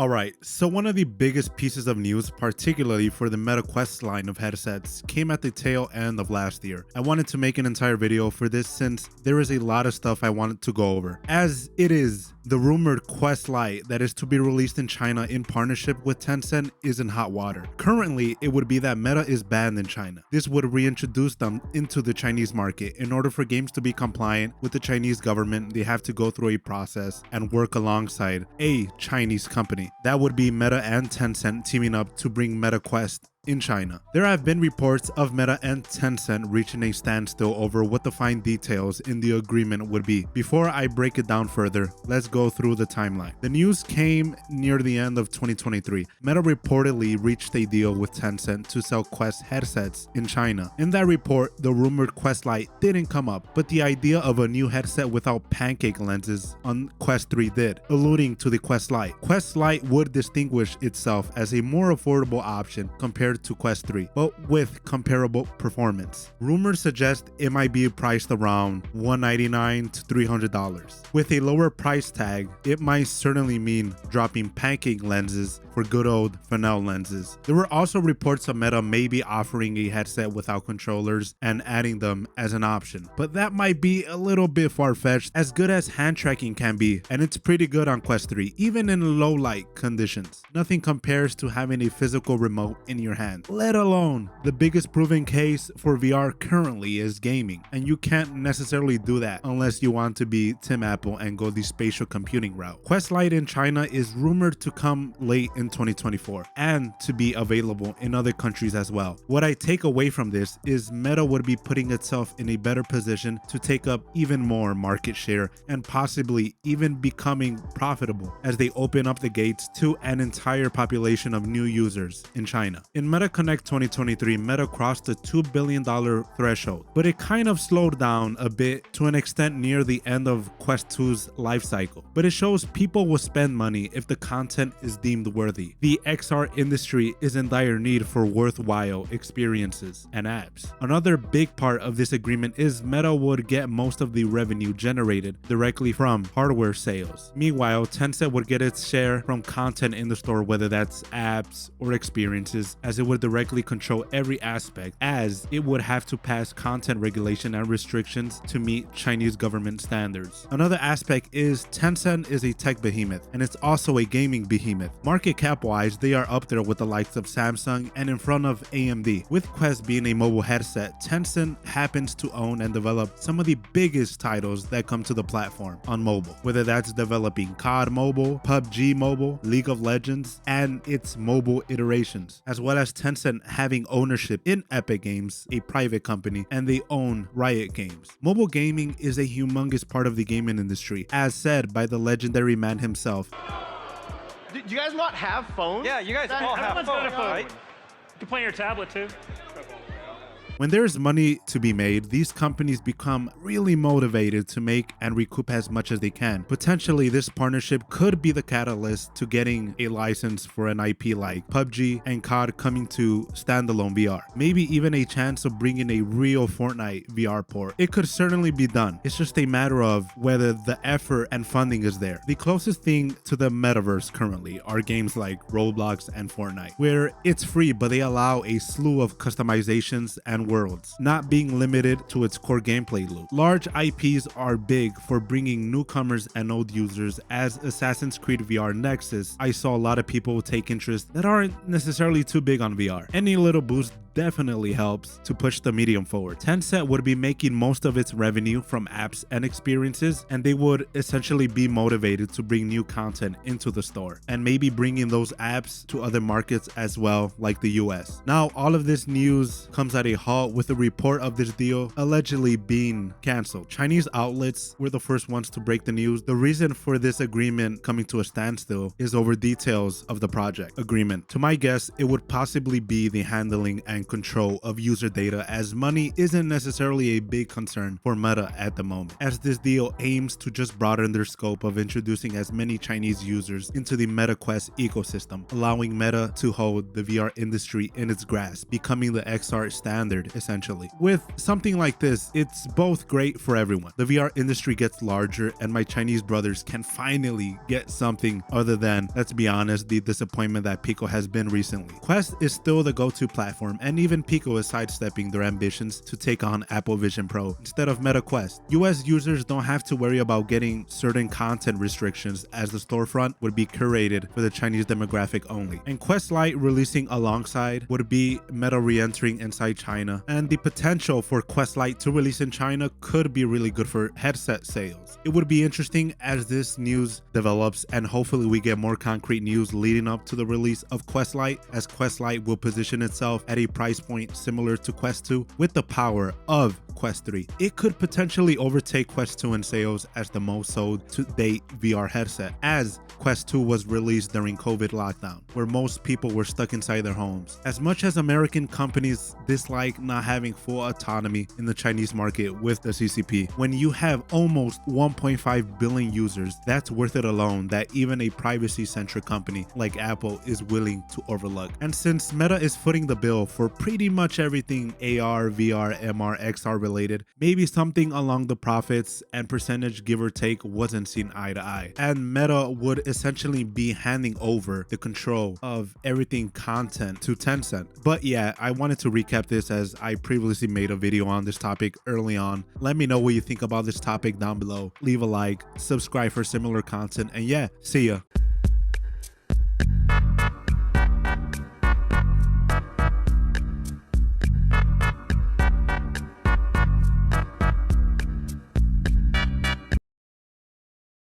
Alright, so one of the biggest pieces of news, particularly for the Meta Quest line of headsets, came at the tail end of last year. I wanted to make an entire video for this since there is a lot of stuff I wanted to go over, as it is the rumored Quest Lite that is to be released in China in partnership with Tencent is in hot water. Currently, it would be that Meta is banned in China. This would reintroduce them into the Chinese market. In order for games to be compliant with the Chinese government, they have to go through a process and work alongside a Chinese company. That would be Meta and Tencent teaming up to bring Meta Quest in China. There have been reports of Meta and Tencent reaching a standstill over what the fine details in the agreement would be. Before I break it down further, let's go through the timeline. The news came near the end of 2023. Meta reportedly reached a deal with Tencent to sell Quest headsets in China. In that report, the rumored Quest Lite didn't come up, but the idea of a new headset without pancake lenses on Quest 3 did, alluding to the Quest Lite. Quest Lite would distinguish itself as a more affordable option compared to Quest 3, but with comparable performance. Rumors suggest it might be priced around $199 to $300. With a lower price tag, it might certainly mean dropping pancake lenses for good old Fresnel lenses. There were also reports of Meta maybe offering a headset without controllers and adding them as an option, but that might be a little bit far-fetched, as good as hand tracking can be, and it's pretty good on Quest 3, even in low light conditions. Nothing compares to having a physical remote in your hand, let alone the biggest proven case for VR currently is gaming, and you can't necessarily do that unless you want to be Tim Apple and go the spatial computing route. Quest Lite in China is rumored to come late in 2024 and to be available in other countries as well. What I take away from this is Meta would be putting itself in a better position to take up even more market share and possibly even becoming profitable as they open up the gates to an entire population of new users in China. In Meta Connect 2023, Meta crossed the $2 billion threshold, but it kind of slowed down a bit to an extent near the end of Quest 2's life cycle. But it shows people will spend money if the content is deemed worthy. The XR industry is in dire need for worthwhile experiences and apps. Another big part of this agreement is Meta would get most of the revenue generated directly from hardware sales. Meanwhile, Tencent would get its share from content in the store, whether that's apps or experiences, as it would directly control every aspect, as it would have to pass content regulation and restrictions to meet Chinese government standards. Another aspect is Tencent is a tech behemoth, and it's also a gaming behemoth. Market cap wise, they are up there with the likes of Samsung and in front of AMD. With Quest being a mobile headset, Tencent happens to own and develop some of the biggest titles that come to the platform on mobile, whether that's developing COD Mobile, PUBG Mobile, League of Legends, and its mobile iterations, as well as Tencent having ownership in Epic Games, a private company, and they own Riot Games. Mobile gaming is a humongous part of the gaming industry, as said by the legendary man himself. Do you guys not have phones? Yeah, you guys all have phones, right? You can play on your tablet too. When there's money to be made, these companies become really motivated to make and recoup as much as they can. Potentially, this partnership could be the catalyst to getting a license for an IP like PUBG and COD coming to standalone VR. Maybe even a chance of bringing a real Fortnite VR port. It could certainly be done. It's just a matter of whether the effort and funding is there. The closest thing to the metaverse currently are games like Roblox and Fortnite, where it's free, but they allow a slew of customizations and worlds, not being limited to its core gameplay loop. Large IPs are big for bringing newcomers and old users, as Assassin's Creed VR Nexus, I saw a lot of people take interest that aren't necessarily too big on VR. Any little boost definitely helps to push the medium forward. Tencent would be making most of its revenue from apps and experiences, and they would essentially be motivated to bring new content into the store and maybe bringing those apps to other markets as well, like the US. Now, all of this news comes at a halt with the report of this deal allegedly being canceled. Chinese outlets were the first ones to break the news. The reason for this agreement coming to a standstill is over details of the project agreement. To my guess, it would possibly be the handling and control of user data, as money isn't necessarily a big concern for Meta at the moment, as this deal aims to just broaden their scope of introducing as many Chinese users into the Meta Quest ecosystem, allowing Meta to hold the VR industry in its grasp, becoming the XR standard essentially. With something like this, it's both great for everyone. The VR industry gets larger and my Chinese brothers can finally get something other than, let's be honest, the disappointment that Pico has been recently. Quest is still the go-to platform, and even Pico is sidestepping their ambitions to take on Apple Vision Pro instead of Meta Quest. US users don't have to worry about getting certain content restrictions, as the storefront would be curated for the Chinese demographic only. And Quest Lite releasing alongside would be Meta re-entering inside China, and the potential for Quest Lite to release in China could be really good for headset sales. It would be interesting as this news develops, and hopefully we get more concrete news leading up to the release of Quest Lite, as Quest Lite will position itself at a price point similar to Quest 2 with the power of Quest 3. It could potentially overtake Quest 2 in sales as the most sold to date VR headset, as Quest 2 was released during COVID lockdown, where most people were stuck inside their homes. As much as American companies dislike not having full autonomy in the Chinese market with the CCP, when you have almost 1.5 billion users, that's worth it alone that even a privacy-centric company like Apple is willing to overlook. And since Meta is footing the bill for pretty much everything AR, VR, MR, XR related, maybe something along the profits and percentage give or take wasn't seen eye to eye, and Meta would essentially be handing over the control of everything content to Tencent. But yeah, I wanted to recap this as I previously made a video on this topic early on. Let me know what you think about this topic down below. Leave a like, subscribe for similar content, and yeah, see ya.